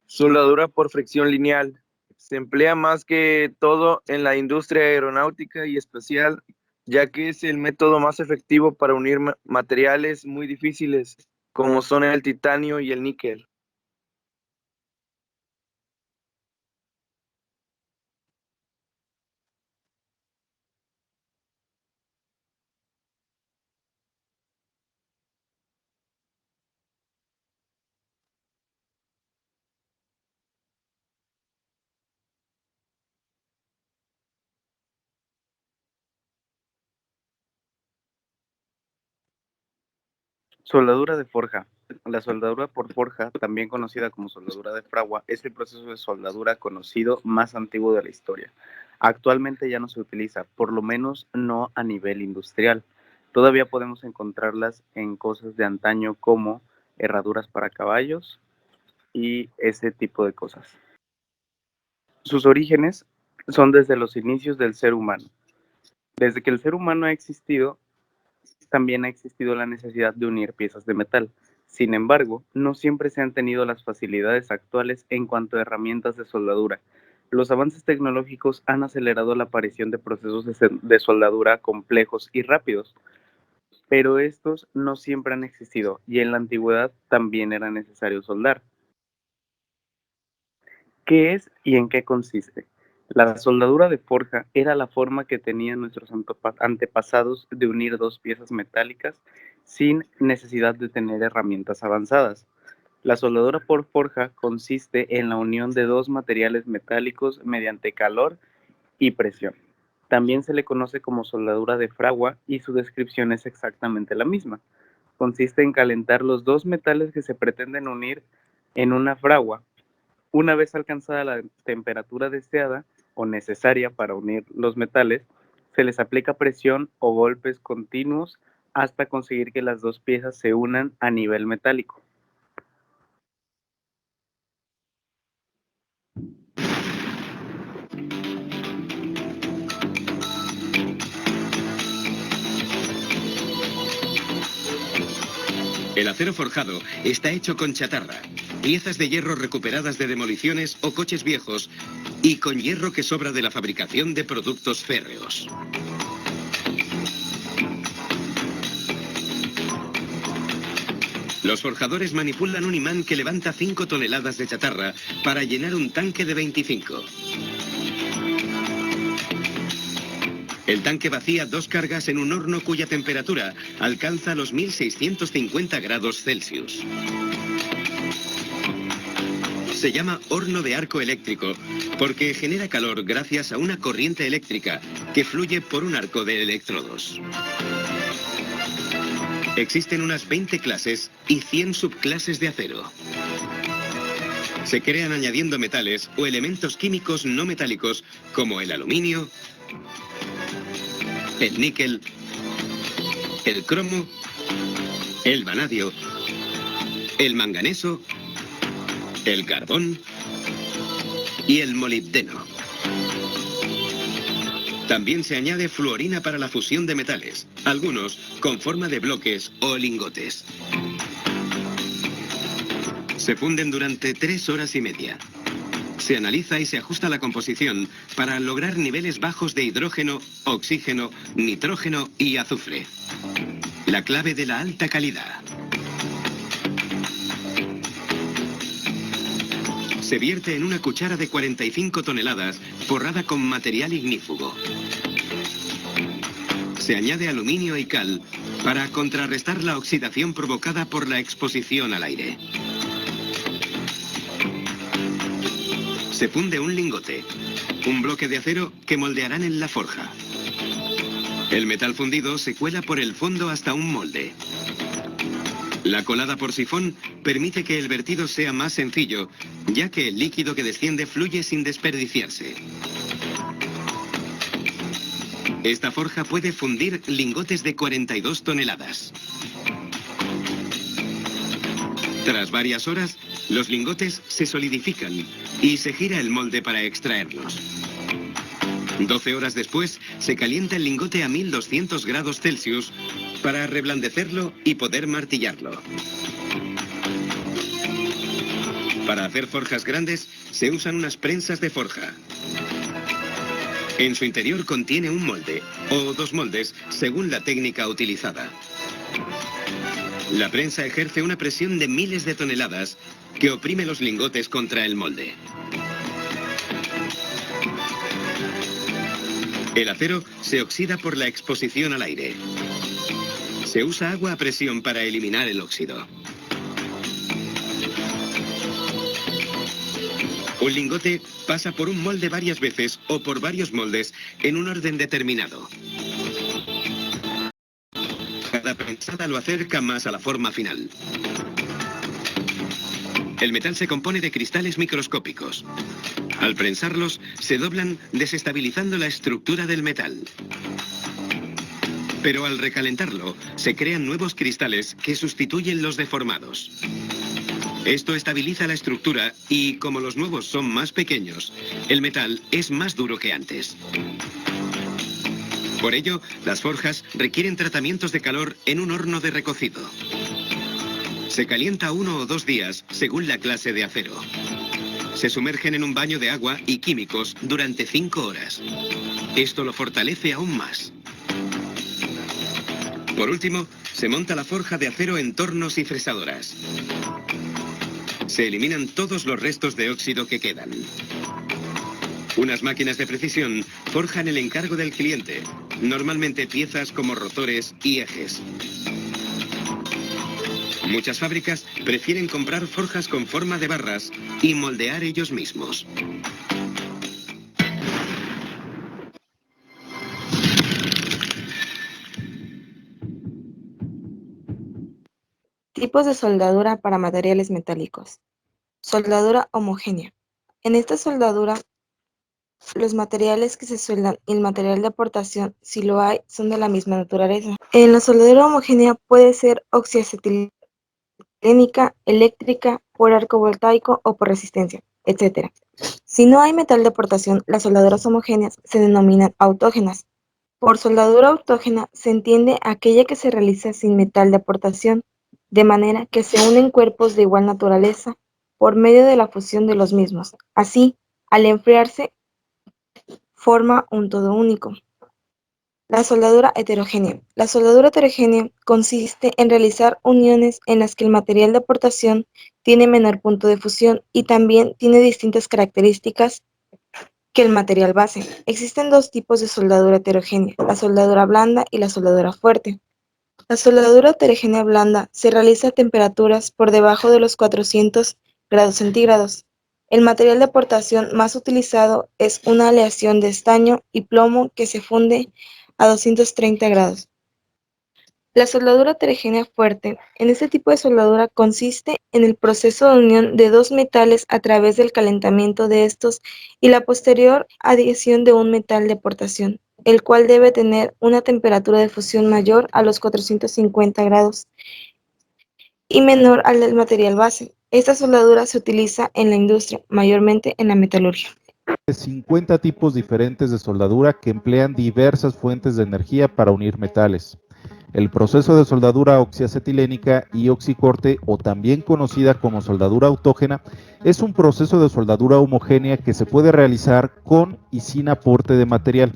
S12: Soldadura por fricción lineal. Se emplea más que todo en la industria aeronáutica y espacial, ya que es el método más efectivo para unir materiales muy difíciles, como son el titanio y el níquel. Soldadura de forja. La soldadura por forja, también conocida como soldadura de fragua, es el proceso de soldadura conocido más antiguo de la historia. Actualmente ya no se utiliza, por lo menos no a nivel industrial. Todavía podemos encontrarlas en cosas de antaño como herraduras para caballos y ese tipo de cosas. Sus orígenes son desde los inicios del ser humano. Desde que el ser humano ha existido, también ha existido la necesidad de unir piezas de metal. Sin embargo, no siempre se han tenido las facilidades actuales en cuanto a herramientas de soldadura. Los avances tecnológicos han acelerado la aparición de procesos de soldadura complejos y rápidos, pero estos no siempre han existido y en la antigüedad también era necesario soldar. ¿Qué es y en qué consiste? La soldadura de forja era la forma que tenían nuestros antepasados de unir dos piezas metálicas sin necesidad de tener herramientas avanzadas. La soldadura por forja consiste en la unión de dos materiales metálicos mediante calor y presión. También se le conoce como soldadura de fragua y su descripción es exactamente la misma. Consiste en calentar los dos metales que se pretenden unir en una fragua. Una vez alcanzada la temperatura deseada o necesaria para unir los metales, se les aplica presión o golpes continuos hasta conseguir que las dos piezas se unan a nivel metálico.
S13: El acero forjado está hecho con chatarra, piezas de hierro recuperadas de demoliciones o coches viejos y con hierro que sobra de la fabricación de productos férreos. Los forjadores manipulan un imán que levanta 5 toneladas de chatarra para llenar un tanque de 25. El tanque vacía 2 cargas en un horno cuya temperatura alcanza los 1650 grados Celsius. Se llama horno de arco eléctrico porque genera calor gracias a una corriente eléctrica que fluye por un arco de electrodos. Existen unas 20 clases y 100 subclases de acero. Se crean añadiendo metales o elementos químicos no metálicos como el aluminio, el níquel, el cromo, el vanadio, el manganeso, el carbón y el molibdeno. También se añade fluorina para la fusión de metales, algunos con forma de bloques o lingotes. Se funden durante 3 horas y media. Se analiza y se ajusta la composición para lograr niveles bajos de hidrógeno, oxígeno, nitrógeno y azufre. La clave de la alta calidad. Se vierte en una cuchara de 45 toneladas forrada con material ignífugo. Se añade aluminio y cal para contrarrestar la oxidación provocada por la exposición al aire. Se funde un lingote, un bloque de acero que moldearán en la forja. El metal fundido se cuela por el fondo hasta un molde. La colada por sifón permite que el vertido sea más sencillo, ya que el líquido que desciende fluye sin desperdiciarse. Esta forja puede fundir lingotes de 42 toneladas. Tras varias horas, los lingotes se solidifican y se gira el molde para extraerlos. 12 horas después, se calienta el lingote a 1200 grados Celsius para reblandecerlo y poder martillarlo. Para hacer forjas grandes, se usan unas prensas de forja. En su interior contiene un molde, o 2 moldes, según la técnica utilizada. La prensa ejerce una presión de miles de toneladas que oprime los lingotes contra el molde. El acero se oxida por la exposición al aire. Se usa agua a presión para eliminar el óxido. Un lingote pasa por un molde varias veces o por varios moldes en un orden determinado. Cada prensada lo acerca más a la forma final. El metal se compone de cristales microscópicos. Al prensarlos, se doblan desestabilizando la estructura del metal. Pero al recalentarlo, se crean nuevos cristales que sustituyen los deformados. Esto estabiliza la estructura y, como los nuevos son más pequeños, el metal es más duro que antes. Por ello, las forjas requieren tratamientos de calor en un horno de recocido. Se calienta 1 o 2 días, según la clase de acero. Se sumergen en un baño de agua y químicos durante 5 horas. Esto lo fortalece aún más. Por último, se monta la forja de acero en tornos y fresadoras. Se eliminan todos los restos de óxido que quedan. Unas máquinas de precisión forjan el encargo del cliente, normalmente piezas como rotores y ejes. Muchas fábricas prefieren comprar forjas con forma de barras y moldear ellos mismos.
S3: Tipos de soldadura para materiales metálicos. Soldadura homogénea. En esta soldadura, los materiales que se sueldan y el material de aportación, si lo hay, son de la misma naturaleza. En la soldadura homogénea puede ser oxiacetilénica, eléctrica, por arco voltaico o por resistencia, etc. Si no hay metal de aportación, las soldaduras homogéneas se denominan autógenas. Por soldadura autógena se entiende aquella que se realiza sin metal de aportación. de manera que se unen cuerpos de igual naturaleza por medio de la fusión de los mismos. Así, al enfriarse, forma un todo único. La soldadura heterogénea. La soldadura heterogénea consiste en realizar uniones en las que el material de aportación tiene menor punto de fusión y también tiene distintas características que el material base. Existen dos tipos de soldadura heterogénea, la soldadura blanda y la soldadura fuerte. La soldadura heterogénea blanda se realiza a temperaturas por debajo de los 400 grados centígrados. El material de aportación más utilizado es una aleación de estaño y plomo que se funde a 230 grados. La soldadura heterogénea fuerte. En este tipo de soldadura consiste en el proceso de unión de dos metales a través del calentamiento de estos y la posterior adición de un metal de aportación, el cual debe tener una temperatura de fusión mayor a los 450 grados y menor al del material base. Esta soldadura se utiliza en la industria, mayormente en la metalurgia.
S14: 50 tipos diferentes de soldadura que emplean diversas fuentes de energía para unir metales. El proceso de soldadura oxiacetilénica y oxicorte, o también conocida como soldadura autógena, es un proceso de soldadura homogénea que se puede realizar con y sin aporte de material.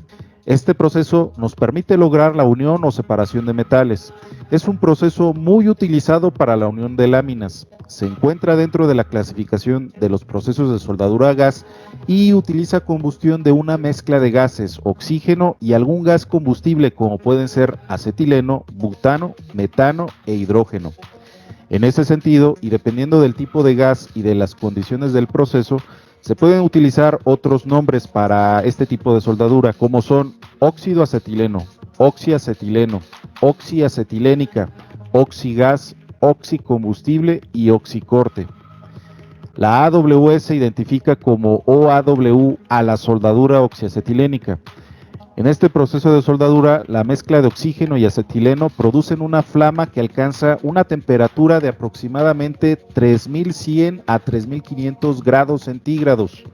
S14: Este proceso nos permite lograr la unión o separación de metales. Es un proceso muy utilizado para la unión de láminas. Se encuentra dentro de la clasificación de los procesos de soldadura a gas y utiliza combustión de una mezcla de gases, oxígeno y algún gas combustible como pueden ser acetileno, butano, metano e hidrógeno. En ese sentido, y dependiendo del tipo de gas y de las condiciones del proceso, se pueden utilizar otros nombres para este tipo de soldadura, como son óxido acetileno, oxiacetileno, oxiacetilénica, oxigas, oxicombustible y oxicorte. La AWE se identifica como OAW a la soldadura oxiacetilénica. En este proceso de soldadura, la mezcla de oxígeno y acetileno producen una flama que alcanza una temperatura de aproximadamente 3100 a 3500 grados centígrados.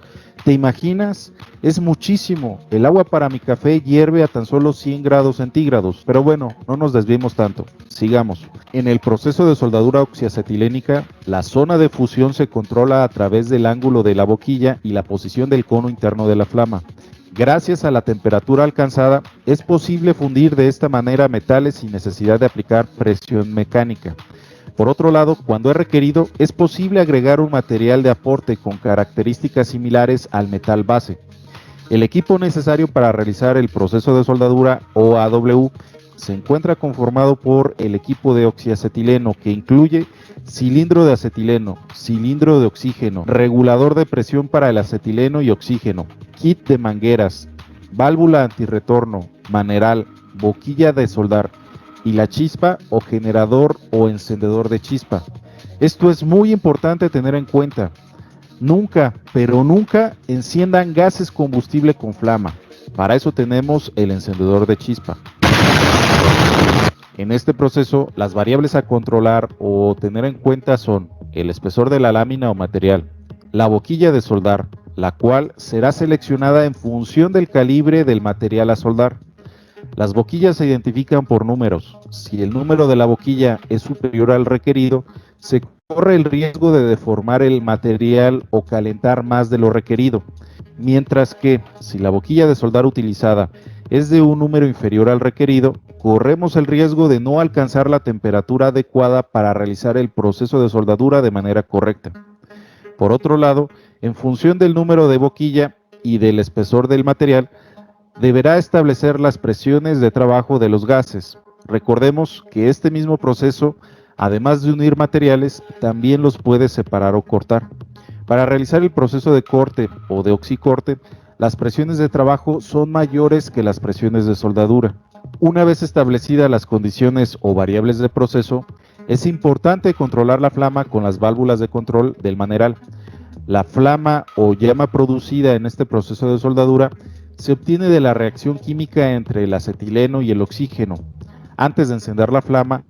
S14: ¿Te imaginas? Es muchísimo. El agua para mi café hierve a tan solo 100 grados centígrados. Pero bueno, no nos desviemos tanto. Sigamos. En el proceso de soldadura oxiacetilénica, la zona de fusión se controla a través del ángulo de la boquilla y la posición del cono interno de la flama. Gracias a la temperatura alcanzada, es posible fundir de esta manera metales sin necesidad de aplicar presión mecánica. Por otro lado, cuando es requerido, es posible agregar un material de aporte con características similares al metal base. El equipo necesario para realizar el proceso de soldadura OAW se encuentra conformado por el equipo de oxiacetileno, que incluye cilindro de acetileno, cilindro de oxígeno, regulador de presión para el acetileno y oxígeno, kit de mangueras, válvula antirretorno, maneral, boquilla de soldar y la chispa o generador o encendedor de chispa. Esto es muy importante tener en cuenta. Nunca, pero nunca enciendan gases combustible con flama. Para eso tenemos el encendedor de chispa. En este proceso, las variables a controlar o tener en cuenta son el espesor de la lámina o material, la boquilla de soldar, la cual será seleccionada en función del calibre del material a soldar. Las boquillas se identifican por números. Si el número de la boquilla es superior al requerido, se corre el riesgo de deformar el material o calentar más de lo requerido. Mientras que, si la boquilla de soldar utilizada es de un número inferior al requerido, corremos el riesgo de no alcanzar la temperatura adecuada para realizar el proceso de soldadura de manera correcta. Por otro lado, en función del número de boquilla y del espesor del material, deberá establecer las presiones de trabajo de los gases. Recordemos que este mismo proceso, además de unir materiales, también los puede separar o cortar. Para realizar el proceso de corte o de oxicorte, las presiones de trabajo son mayores que las presiones de soldadura. Una vez establecidas las condiciones o variables de proceso, es importante controlar la flama con las válvulas de control del maneral. La flama o llama producida en este proceso de soldadura se obtiene de la reacción química entre el acetileno y el oxígeno. Antes de encender la flama,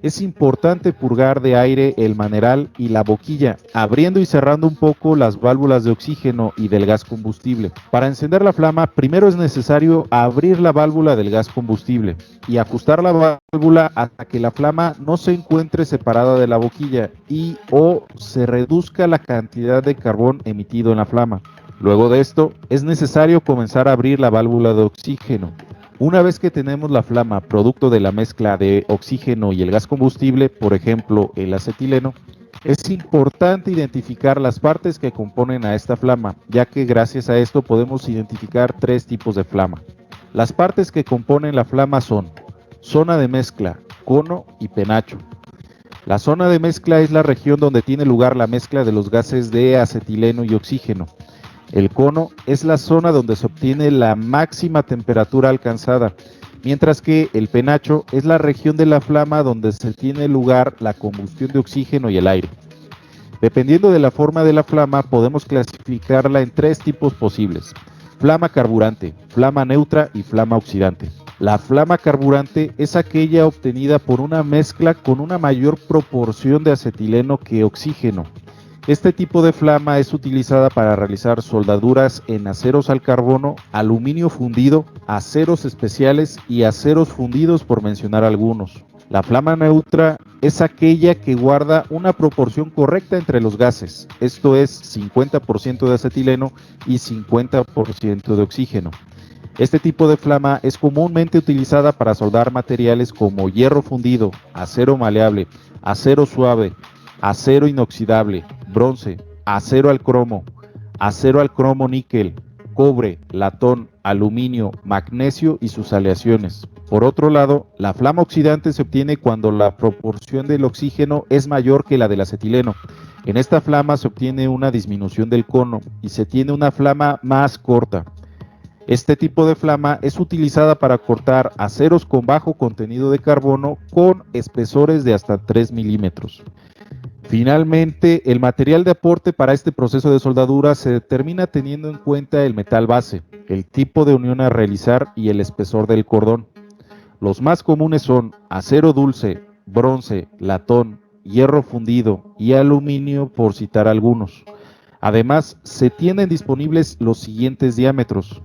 S14: Es importante purgar de aire el maneral y la boquilla, abriendo y cerrando un poco las válvulas de oxígeno y del gas combustible. Para encender la flama, primero es necesario abrir la válvula del gas combustible y ajustar la válvula hasta que la flama no se encuentre separada de la boquilla y o se reduzca la cantidad de carbón emitido en la flama. Luego de esto, es necesario comenzar a abrir la válvula de oxígeno. Una vez que tenemos la flama producto de la mezcla de oxígeno y el gas combustible, por ejemplo el acetileno, es importante identificar las partes que componen a esta flama, ya que gracias a esto podemos identificar 3 tipos de flama. Las partes que componen la flama son zona de mezcla, cono y penacho. La zona de mezcla es la región donde tiene lugar la mezcla de los gases de acetileno y oxígeno. El cono es la zona donde se obtiene la máxima temperatura alcanzada, mientras que el penacho es la región de la flama donde se tiene lugar la combustión de oxígeno y el aire. Dependiendo de la forma de la flama, podemos clasificarla en 3 tipos posibles: flama carburante, flama neutra y flama oxidante. La flama carburante es aquella obtenida por una mezcla con una mayor proporción de acetileno que oxígeno. Este tipo de flama es utilizada para realizar soldaduras en aceros al carbono, aluminio fundido, aceros especiales y aceros fundidos, por mencionar algunos. La flama neutra es aquella que guarda una proporción correcta entre los gases, esto es 50% de acetileno y 50% de oxígeno. Este tipo de flama es comúnmente utilizada para soldar materiales como hierro fundido, acero maleable, acero suave, acero inoxidable, bronce, acero al cromo níquel, cobre, latón, aluminio, magnesio y sus aleaciones. Por otro lado, la flama oxidante se obtiene cuando la proporción del oxígeno es mayor que la del acetileno. En esta flama se obtiene una disminución del cono y se tiene una flama más corta. Este tipo de flama es utilizada para cortar aceros con bajo contenido de carbono con espesores de hasta 3 milímetros. Finalmente, el material de aporte para este proceso de soldadura se determina teniendo en cuenta el metal base, el tipo de unión a realizar y el espesor del cordón. Los más comunes son acero dulce, bronce, latón, hierro fundido y aluminio, por citar algunos. Además, se tienen disponibles los siguientes diámetros.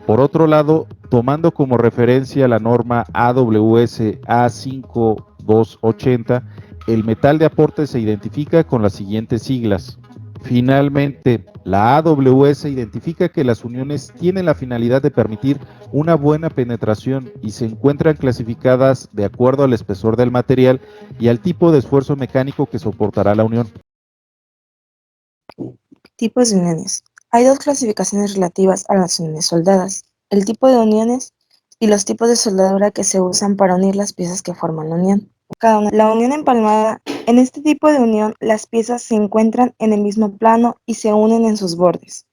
S14: Por otro lado, tomando como referencia la norma AWS A5280, el metal de aporte se identifica con las siguientes siglas. Finalmente, la AWS identifica que las uniones tienen la finalidad de permitir una buena penetración y se encuentran clasificadas de acuerdo al espesor del material y al tipo de esfuerzo mecánico que soportará la unión.
S3: Tipos de uniones. Hay 2 clasificaciones relativas a las uniones soldadas: el tipo de uniones y los tipos de soldadura que se usan para unir las piezas que forman la unión. La unión empalmada. En este tipo de unión, las piezas se encuentran en el mismo plano y se unen en sus bordes.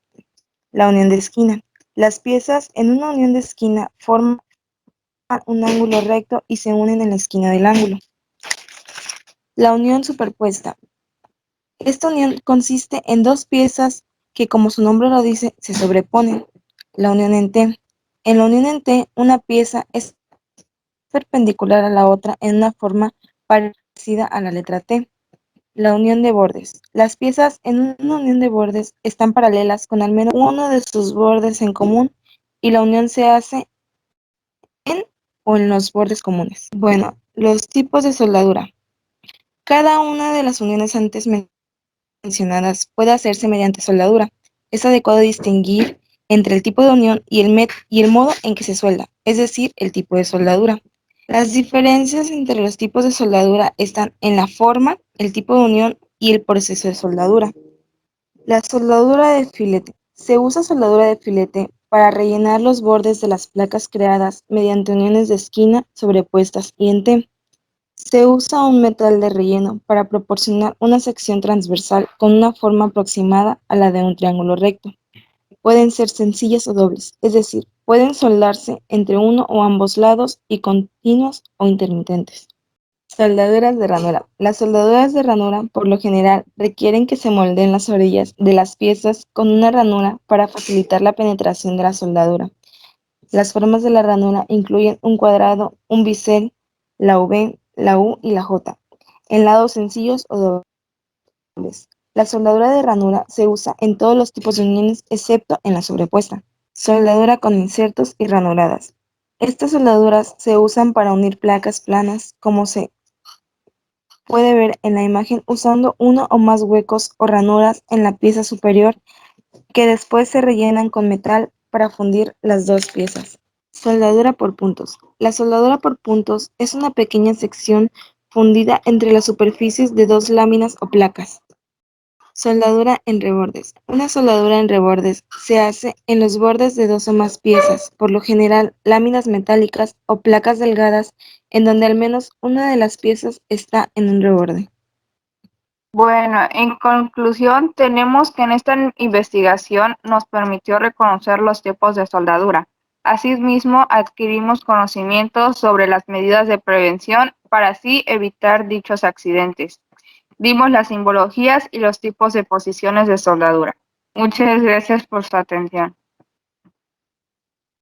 S3: La unión de esquina. Las piezas en una unión de esquina forman un ángulo recto y se unen en la esquina del ángulo. La unión superpuesta. Esta unión consiste en 2 piezas que, como su nombre lo dice, se sobreponen. La unión en T. En la unión en T, una pieza es perpendicular a la otra en una forma parecida a la letra T. La unión de bordes. Las piezas en una unión de bordes están paralelas con al menos uno de sus bordes en común y la unión se hace en o en los bordes comunes. Bueno, los tipos de soldadura. Cada una de las uniones antes mencionadas puede hacerse mediante soldadura. Es adecuado distinguir entre el tipo de unión y el modo en que se suelda, es decir, el tipo de soldadura. Las diferencias entre los tipos de soldadura están en la forma, el tipo de unión y el proceso de soldadura. La soldadura de filete. Se usa soldadura de filete para rellenar los bordes de las placas creadas mediante uniones de esquina sobrepuestas y en T. Se usa un metal de relleno para proporcionar una sección transversal con una forma aproximada a la de un triángulo recto. Pueden ser sencillas o dobles, es decir, pueden soldarse entre uno o ambos lados y continuas o intermitentes. Soldaduras de ranura. Las soldaduras de ranura, por lo general, requieren que se moldeen las orillas de las piezas con una ranura para facilitar la penetración de la soldadura. Las formas de la ranura incluyen un cuadrado, un bisel, la V, la U y la J, en lados sencillos o dobles. La soldadura de ranura se usa en todos los tipos de uniones excepto en la sobrepuesta. Soldadura con insertos y ranuradas. Estas soldaduras se usan para unir placas planas, como se puede ver en la imagen, usando uno o más huecos o ranuras en la pieza superior que después se rellenan con metal para fundir las dos piezas. Soldadura por puntos. La soldadura por puntos es una pequeña sección fundida entre las superficies de dos láminas o placas. Soldadura en rebordes. Una soldadura en rebordes se hace en los bordes de dos o más piezas, por lo general láminas metálicas o placas delgadas en donde al menos una de las piezas está en un reborde.
S1: Bueno, en conclusión, tenemos que en esta investigación nos permitió reconocer los tipos de soldadura. Asimismo, adquirimos conocimientos sobre las medidas de prevención para así evitar dichos accidentes. Vimos las simbologías y los tipos de posiciones de soldadura. Muchas gracias por su atención.